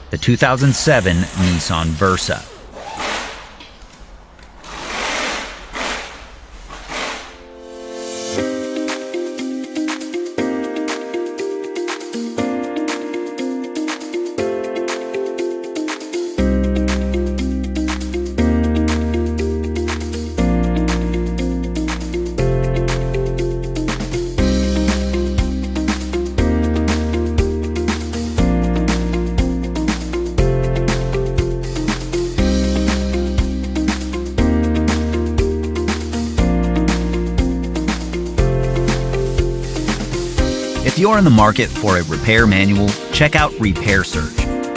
the 2007 Nissan Versa. If you're in the market for a repair manual, check out Repair Surge.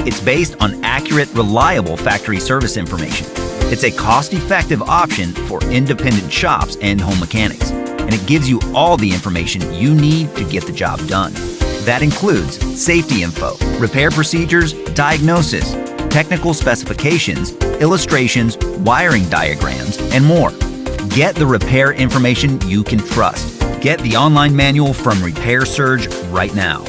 It's based on accurate, reliable factory service information. It's a cost-effective option for independent shops and home mechanics, and it gives you all the information you need to get the job done. That includes safety info, repair procedures, diagnosis, technical specifications, illustrations, wiring diagrams, and more. Get the repair information you can trust. Get the online manual from Repair Surge right now.